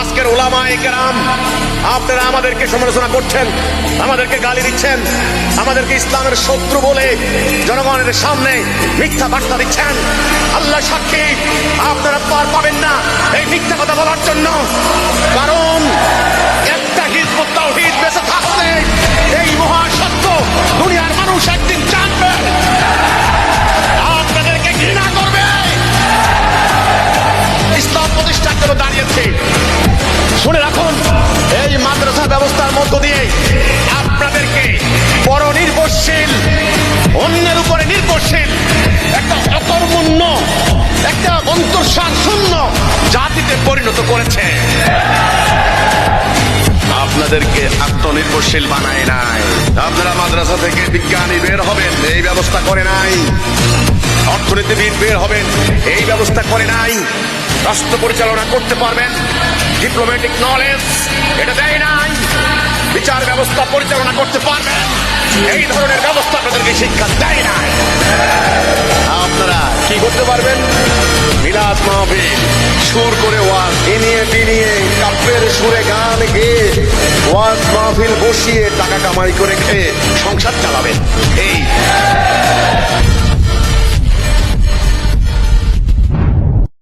আজকের উলামায়ে কেরাম আপনারা আমাদেরকে সমালোচনা করছেন, আমাদেরকে গালি দিচ্ছেন, আমাদেরকে ইসলামের শত্রু বলে জনগণের সামনে মিথ্যা বার্তা দিচ্ছেন। আল্লাহ সাক্ষী, আপনারা পার পাবেন না এই মিথ্যা কথা বলার জন্য। কারণ একটা হিজবুত তাওহীদ বেঁচে থাকলে এই মহাসত্য দুনিয়ার মানুষ একদিন জানবে, আপনাদেরকে ঘৃণা করবে। ইসলাম প্রতিষ্ঠার জন্য দাঁড়িয়েছে। শুনে রাখুন, এই মাদ্রাসা ব্যবস্থার মধ্য দিয়ে আপনাদেরকে পরনির্ভরশীল, অন্যের উপরে নির্ভরশীল একটা অকর্মণ্য, একটা অন্তঃসার শূন্য জাতিতে পরিণত করেছে। আপনাদেরকে আত্মনির্ভরশীল বানায় নাই। আপনারা মাদ্রাসা থেকে বিজ্ঞানী বের হবেন এই ব্যবস্থা করে নাই, অর্থনীতিবিদ বের হবেন এই ব্যবস্থা করে নাই, রাষ্ট্র পরিচালনা করতে পারবেন ডিপ্লোম্যাটিক নলেজ এটা দেয় নাই, বিচার ব্যবস্থা পরিচালনা করতে পারবেন এই ধরনের ব্যবস্থা আপনাদেরকে শিক্ষা দেয় নাই। আপনারা কি করতে পারবেন? মিলাদ মাহফিল সুর করে ওয়াজ ইনিয়ে বিনিয়ে কাব্যের সুরে গান গেয়ে ওয়াজ মাহফিল বসিয়ে টাকা কামাই করে খেয়ে সংসার চালাবেন। এই